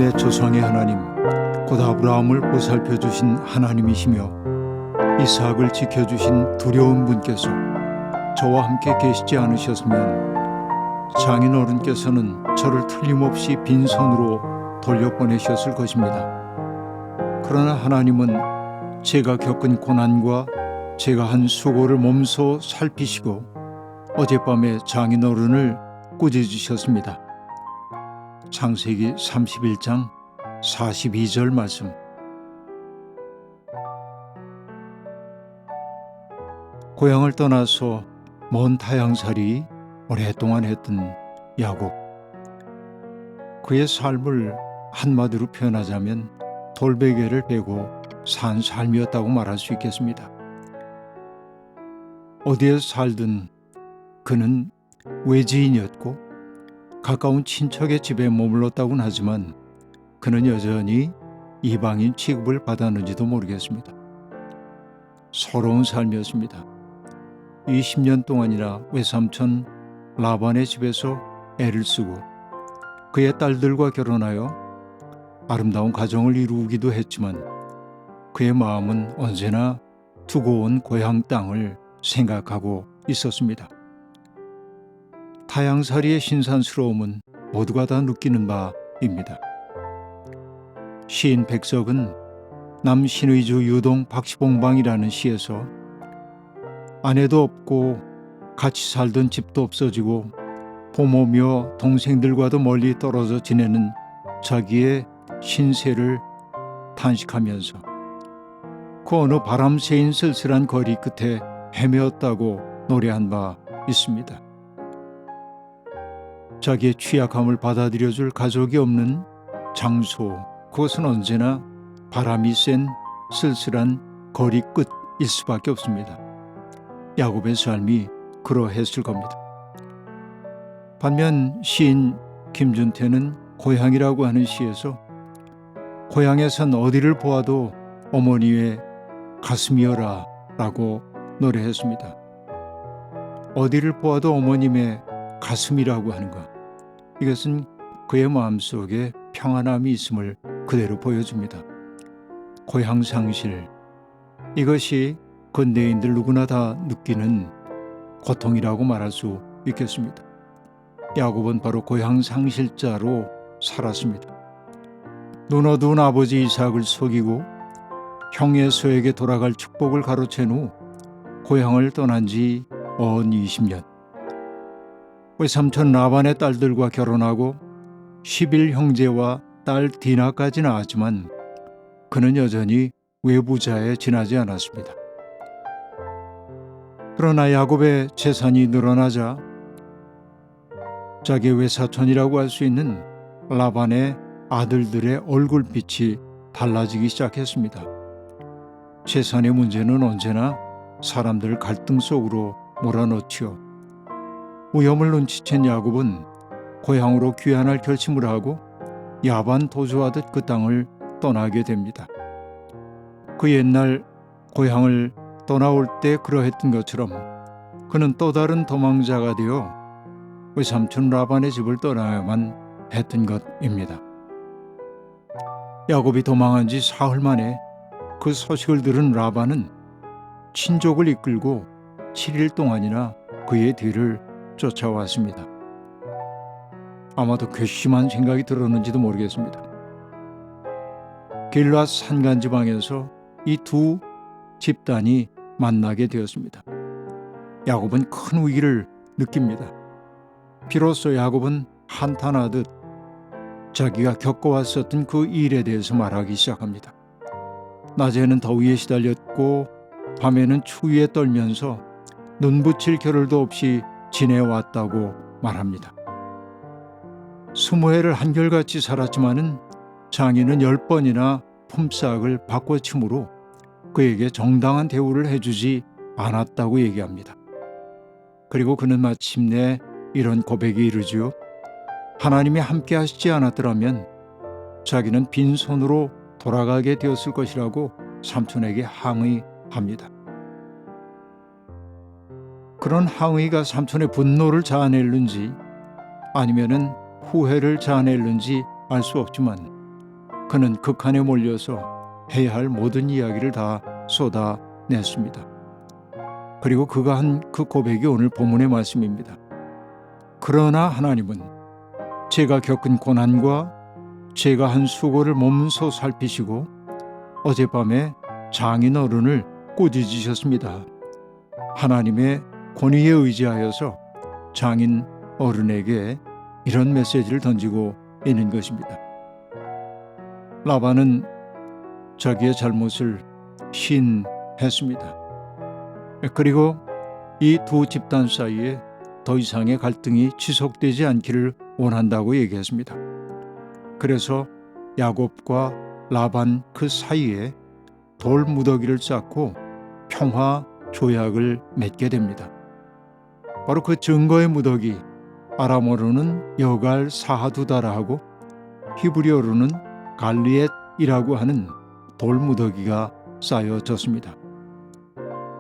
내 조상의 하나님, 곧 아브라함을 보살펴 주신 하나님이시며 이삭을 지켜주신 두려운 분께서 저와 함께 계시지 않으셨으면 장인 어른께서는 저를 틀림없이 빈손으로 돌려보내셨을 것입니다. 그러나 하나님은 제가 겪은 고난과 제가 한 수고를 몸소 살피시고 어젯밤에 장인 어른을 꾸짖으셨습니다. 창세기 31장 42절 말씀. 고향을 떠나서 먼 타향살이 오랫동안 했던 야곱. 그의 삶을 한마디로 표현하자면 돌베개를 베고 산 삶이었다고 말할 수 있겠습니다. 어디에 살든 그는 외지인이었고 가까운 친척의 집에 머물렀다고는 하지만 그는 여전히 이방인 취급을 받았는지도 모르겠습니다. 서러운 삶이었습니다. 20년 동안이나 외삼촌 라반의 집에서 애를 쓰고 그의 딸들과 결혼하여 아름다운 가정을 이루기도 했지만 그의 마음은 언제나 두고 온 고향 땅을 생각하고 있었습니다. 타향살이의 신산스러움은 모두가 다 느끼는 바입니다. 시인 백석은 남신의주 유동 박시봉방이라는 시에서 아내도 없고 같이 살던 집도 없어지고 부모며 동생들과도 멀리 떨어져 지내는 자기의 신세를 탄식하면서 그 어느 바람 새인 쓸쓸한 거리 끝에 헤매었다고 노래한 바 있습니다. 자기의 취약함을 받아들여줄 가족이 없는 장소, 그것은 언제나 바람이 센 쓸쓸한 거리 끝일 수밖에 없습니다. 야곱의 삶이 그러했을 겁니다. 반면 시인 김준태는 고향이라고 하는 시에서 고향에선 어디를 보아도 어머니의 가슴이여라 라고 노래했습니다. 어디를 보아도 어머님의 가슴이라고 하는 것, 이것은 그의 마음속에 평안함이 있음을 그대로 보여줍니다. 고향 상실, 이것이 근대인들 누구나 다 느끼는 고통이라고 말할 수 있겠습니다. 야곱은 바로 고향 상실자로 살았습니다. 눈 어두운 아버지 이삭을 속이고 형 에서에게 돌아갈 축복을 가로챈 후 고향을 떠난 지 언 20년. 외삼촌 라반의 딸들과 결혼하고 11형제와 딸 디나까지 낳았지만 그는 여전히 외부자에 지나지 않았습니다. 그러나 야곱의 재산이 늘어나자 자기 외사촌이라고 할 수 있는 라반의 아들들의 얼굴빛이 달라지기 시작했습니다. 재산의 문제는 언제나 사람들을 갈등 속으로 몰아넣지요. 위험을 눈치챈 야곱은 고향으로 귀환할 결심을 하고 야반 도주하듯 그 땅을 떠나게 됩니다. 그 옛날 고향을 떠나올 때 그러했던 것처럼 그는 또 다른 도망자가 되어 외삼촌 라반의 집을 떠나야만 했던 것입니다. 야곱이 도망한 지 사흘 만에 그 소식을 들은 라반은 친족을 이끌고 7일 동안이나 그의 뒤를 쫓아왔습니다. 아마도 괘씸한 생각이 들었는지도 모르겠습니다. 길앗 산간지방에서 이 두 집단이 만나게 되었습니다. 야곱은 큰 위기를 느낍니다. 비로소 야곱은 한탄하듯 자기가 겪어왔었던 그 일에 대해서 말하기 시작합니다. 낮에는 더위에 시달렸고 밤에는 추위에 떨면서 눈붙일 겨를도 없이 지내왔다고 말합니다. 20해를 한결같이 살았지만은 장인은 10번이나 품삯을 바꿔치므로 그에게 정당한 대우를 해주지 않았다고 얘기합니다. 그리고 그는 마침내 이런 고백이 이르지요. 하나님이 함께 하시지 않았더라면 자기는 빈손으로 돌아가게 되었을 것이라고 삼촌에게 항의합니다. 그런 항의가 삼촌의 분노를 자아낼는지 아니면은 후회를 자아낼는지 알 수 없지만 그는 극한에 몰려서 해야 할 모든 이야기를 다 쏟아냈습니다. 그리고 그가 한 그 고백이 오늘 본문의 말씀입니다. 그러나 하나님은 제가 겪은 고난과 제가 한 수고를 몸소 살피시고 어젯밤에 장인 어른을 꾸짖으셨습니다. 하나님의 권위에 의지하여서 장인 어른에게 이런 메시지를 던지고 있는 것입니다. 라반은 자기의 잘못을 시인했습니다. 그리고 이 두 집단 사이에 더 이상의 갈등이 지속되지 않기를 원한다고 얘기했습니다. 그래서 야곱과 라반 그 사이에 돌 무더기를 쌓고 평화 조약을 맺게 됩니다. 바로 그 증거의 무더기, 아람어로는 여갈 사하두다라 하고 히브리어로는 갈리엣이라고 하는 돌 무더기가 쌓여졌습니다.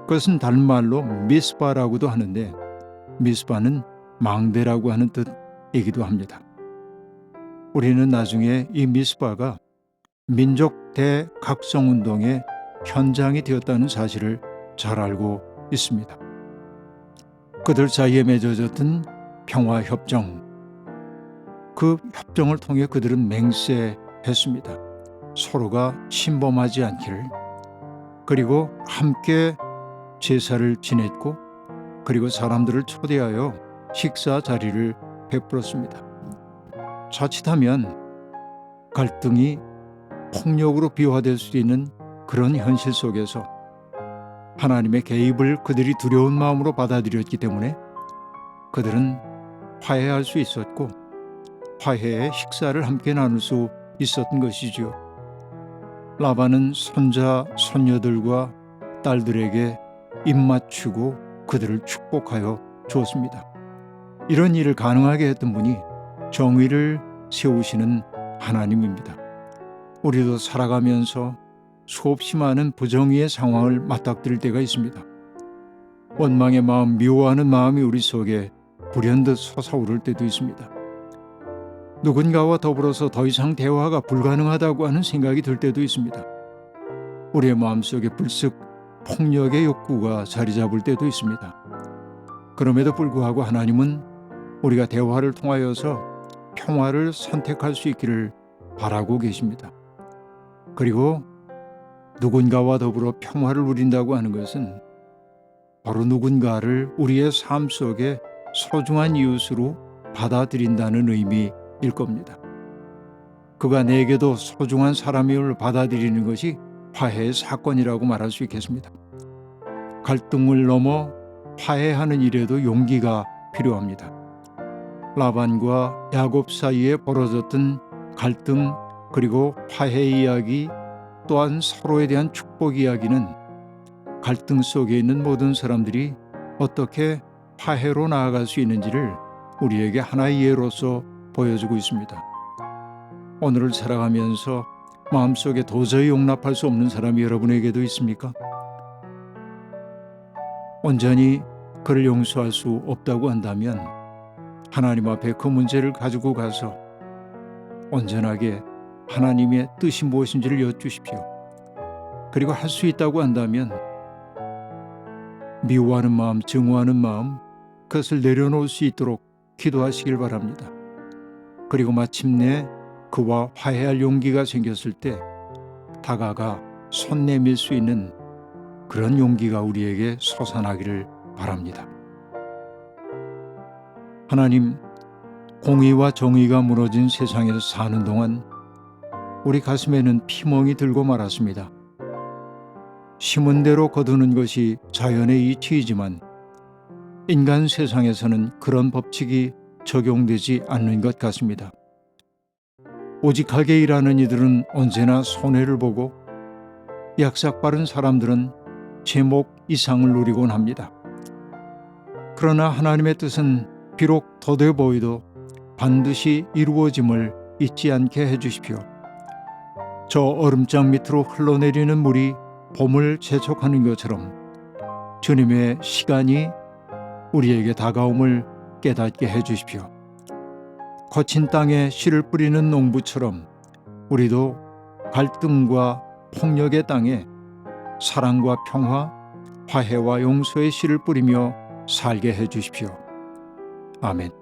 그것은 다른 말로 미스바라고도 하는데 미스바는 망대라고 하는 뜻이기도 합니다. 우리는 나중에 이 미스바가 민족 대각성운동의 현장이 되었다는 사실을 잘 알고 있습니다. 그들 사이에 맺어졌던 평화협정, 그 협정을 통해 그들은 맹세했습니다. 서로가 침범하지 않기를. 그리고 함께 제사를 지냈고 그리고 사람들을 초대하여 식사 자리를 베풀었습니다. 자칫하면 갈등이 폭력으로 비화될 수 있는 그런 현실 속에서 하나님의 개입을 그들이 두려운 마음으로 받아들였기 때문에 그들은 화해할 수 있었고 화해의 식사를 함께 나눌 수 있었던 것이지요. 라반은 손자, 손녀들과 딸들에게 입맞추고 그들을 축복하여 주었습니다. 이런 일을 가능하게 했던 분이 정의를 세우시는 하나님입니다. 우리도 살아가면서 수없이 많은 부정의의 상황을 맞닥뜨릴 때가 있습니다. 원망의 마음, 미워하는 마음이 우리 속에 불현듯 솟아오를 때도 있습니다. 누군가와 더불어서 더 이상 대화가 불가능하다고 하는 생각이 들 때도 있습니다. 우리의 마음속에 불쑥 폭력의 욕구가 자리 잡을 때도 있습니다. 그럼에도 불구하고 하나님은 우리가 대화를 통하여서 평화를 선택할 수 있기를 바라고 계십니다. 그리고 누군가와 더불어 평화를 누린다고 하는 것은 바로 누군가를 우리의 삶 속에 소중한 이웃으로 받아들인다는 의미일 겁니다. 그가 내게도 소중한 사람임을 받아들이는 것이 화해의 사건이라고 말할 수 있겠습니다. 갈등을 넘어 화해하는 일에도 용기가 필요합니다. 라반과 야곱 사이에 벌어졌던 갈등 그리고 화해 이야기 또한 서로에 대한 축복 이야기는 갈등 속에 있는 모든 사람들이 어떻게 화해로 나아갈 수 있는지를 우리에게 하나의 예로서 보여주고 있습니다. 오늘을 살아가면서 마음속에 도저히 용납할 수 없는 사람이 여러분에게도 있습니까? 온전히 그를 용서할 수 없다고 한다면 하나님 앞에 그 문제를 가지고 가서 온전하게 하나님의 뜻이 무엇인지를 여쭈십시오. 그리고 할 수 있다고 한다면 미워하는 마음, 증오하는 마음, 그것을 내려놓을 수 있도록 기도하시길 바랍니다. 그리고 마침내 그와 화해할 용기가 생겼을 때 다가가 손 내밀 수 있는 그런 용기가 우리에게 솟아나기를 바랍니다. 하나님, 공의와 정의가 무너진 세상에서 사는 동안 우리 가슴에는 피멍이 들고 말았습니다. 심은 대로 거두는 것이 자연의 이치이지만 인간 세상에서는 그런 법칙이 적용되지 않는 것 같습니다. 오직하게 일하는 이들은 언제나 손해를 보고 약삭빠른 사람들은 제목 이상을 누리곤 합니다. 그러나 하나님의 뜻은 비록 더뎌 보이도 반드시 이루어짐을 잊지 않게 해주십시오. 저 얼음장 밑으로 흘러내리는 물이 봄을 재촉하는 것처럼 주님의 시간이 우리에게 다가옴을 깨닫게 해주십시오. 거친 땅에 씨를 뿌리는 농부처럼 우리도 갈등과 폭력의 땅에 사랑과 평화, 화해와 용서의 씨를 뿌리며 살게 해 주십시오. 아멘.